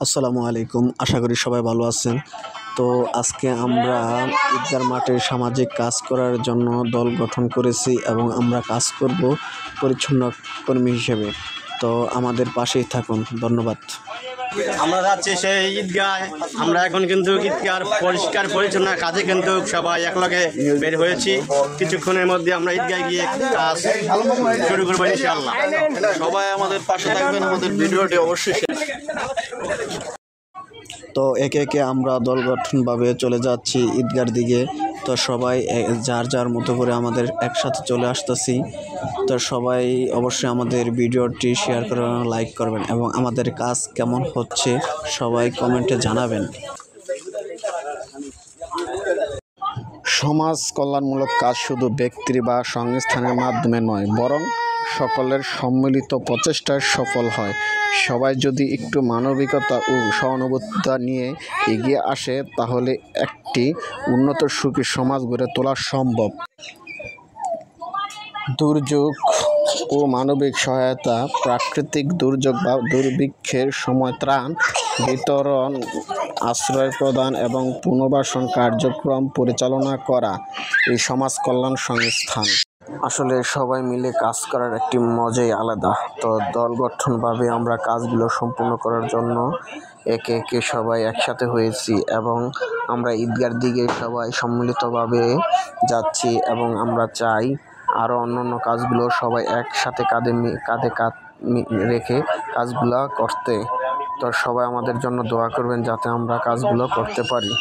আসসালামু আলাইকুম। আশা করি সবাই ভালো আছেন। তো আজকে আমরা ঈদগাহ মাঠে সামাজিক কাজ করার জন্য দল গঠন করেছি এবং আমরা কাজ করব পরিচ্ছন্ন কর্মী হিসেবে। তো আমাদের পাশেই থাকুন। ধন্যবাদ। আমরা যাচ্ছি সেই ঈদগায়। আমরা এখন কিন্তু ঈদগার পরিষ্কার পরিচ্ছন্ন কাজে কিন্তু সবাই একলগে বের হয়েছি। কিছুক্ষণের মধ্যে আমরা ঈদগায় গিয়ে কাজ শুরু করবো ইনশাআল্লাহ। সবাই আমাদের পাশে থাকবেন, আমাদের ভিডিওটি অবশ্যই তো একে একে আমরা দল গঠনভাবে চলে যাচ্ছি ঈদগার দিকে। তো সবাই যার যার মতো করে আমাদের একসাথে চলে আসতেছি। তো সবাই অবশ্যই আমাদের ভিডিওটি শেয়ার করবেন, লাইক করবেন এবং আমাদের কাজ কেমন হচ্ছে সবাই কমেন্টে জানাবেন। সমাজ কল্যাণমূলক কাজ শুধু ব্যক্তির বা সংস্থানের মাধ্যমে নয়, বরং সকলের সম্মিলিত প্রচেষ্টায় সফল হয়। সবাই যদি একটু মানবিকতা ও সহানুভূতিতা নিয়ে এগিয়ে আসে, তাহলে একটি উন্নত সুখী সমাজ গড়ে তোলা সম্ভব। দুর্যোগ ও মানবিক সহায়তা, প্রাকৃতিক দুর্যোগ বা দুর্ভিক্ষের সময় ত্রাণ বিতরণ, আশ্রয় প্রদান এবং পুনর্বাসন কার্যক্রম পরিচালনা করা এই সমাজ কল্যাণ সংস্থান। আসলে সবাই মিলে কাজ করার একটি মজাই আলাদা। তো দল গঠনভাবে আমরা কাজগুলো সম্পূর্ণ করার জন্য একে একে সবাই একসাথে হয়েছি এবং আমরা ঈদগার দিকে সবাই সম্মিলিতভাবে যাচ্ছি এবং আমরা চাই আরও অন্যান্য কাজগুলো সবাই একসাথে কাঁধে কাঁধ রেখে কাজগুলো করতে। তো সবাই আমাদের জন্য দোয়া করবেন যাতে আমরা কাজগুলো করতে পারি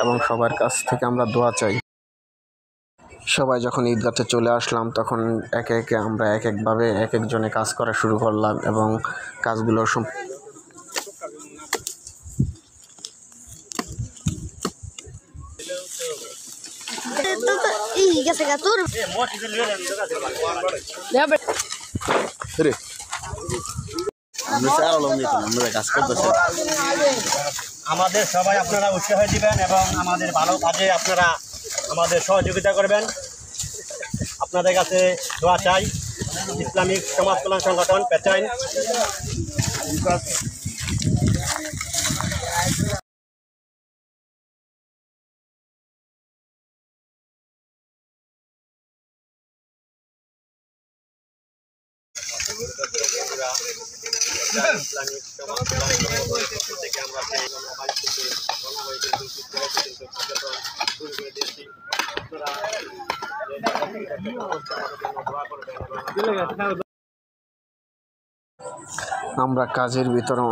এবং সবার কাছ থেকে আমরা দোয়া চাই। সবাই যখন ঈদগাতে চলে আসলাম, তখন একে একে আমরা এক একভাবে এক একজনে কাজ করা শুরু করলাম এবং কাজগুলো আমাদের সবাই আপনারা উৎসাহ দিবেন এবং আমাদের ভালো কাজে আপনারা আমাদের সহযোগিতা করবেন। আপনাদের কাছে দোয়া চাই। ইসলামিক সমাজ কল্যাণ সংগঠন পেচাইন। ইসলামিক সমাজ কল্যাণ সংগঠন থেকে আমরা শুরু করে দিয়েছি। আমরা কাজের ভিতরে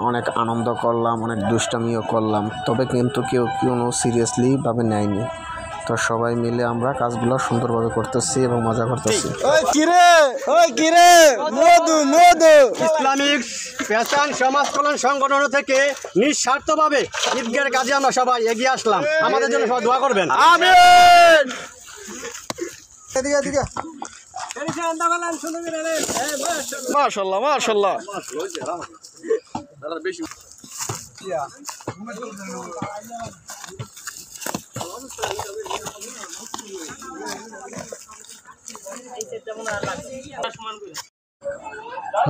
অনেক আনন্দ করলাম, অনেক দুষ্টামিও করলাম, তবে কিন্তু কেউ কোনো সিরিয়াসলি ভাবে নেয়নি। তো সবাই মিলে আমরা কাজগুলো সুন্দরভাবে করতেছি এবং মজা করতেছি। ইসলামিক পেশান সমাজ কল্যাণ সংগঠন থেকে নিঃস্বার্থভাবে ঈদগার কাজে আমরা সবাই এগিয়ে আসলাম। আমাদের জন্য সবাই দোয়া করবেন। আমিন। মাশাআল্লাহ মাশাআল্লাহ।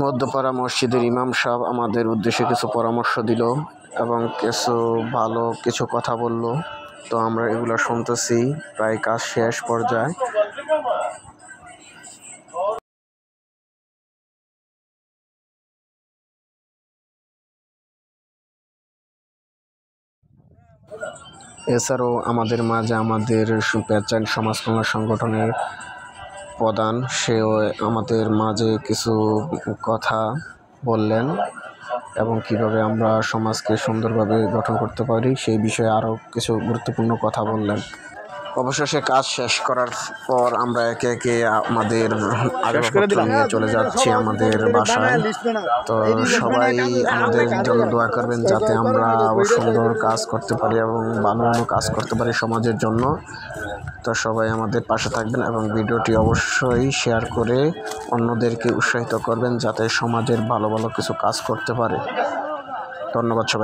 মধ্যপাড়া মসজিদের ইমাম সাহেব আমাদের উদ্দেশ্যে কিছু পরামর্শ দিল এবং কিছু কথা বলল। তো আমরা এগুলো শুনতেছি। প্রায় কাজ শেষ পর্যায়ে। এছাড়াও আমাদের মাঝে আমাদের পেচাইন সমাজ কল্যাণ সংগঠনের প্রধান, সেও আমাদের মাঝে কিছু কথা বললেন এবং কিভাবে আমরা সমাজকে সুন্দরভাবে গঠন করতে পারি সেই বিষয়ে আরও কিছু গুরুত্বপূর্ণ কথা বললেন। অবশেষে কাজ শেষ করার পর আমরা একে একে আমাদের আসবাবপত্র নিয়ে চলে যাচ্ছি আমাদের বাসায়। তো সবাই আমাদের জন্য দোয়া করবেন যাতে আমরা সুন্দর কাজ করতে পারি এবং ভালো ভালো কাজ করতে পারি সমাজের জন্য। তো সবাই আমাদের পাশে থাকবেন এবং ভিডিওটি অবশ্যই শেয়ার করে অন্যদেরকে উৎসাহিত করবেন যাতে সমাজের ভালো ভালো কিছু কাজ করতে পারে। ধন্যবাদ সবাই।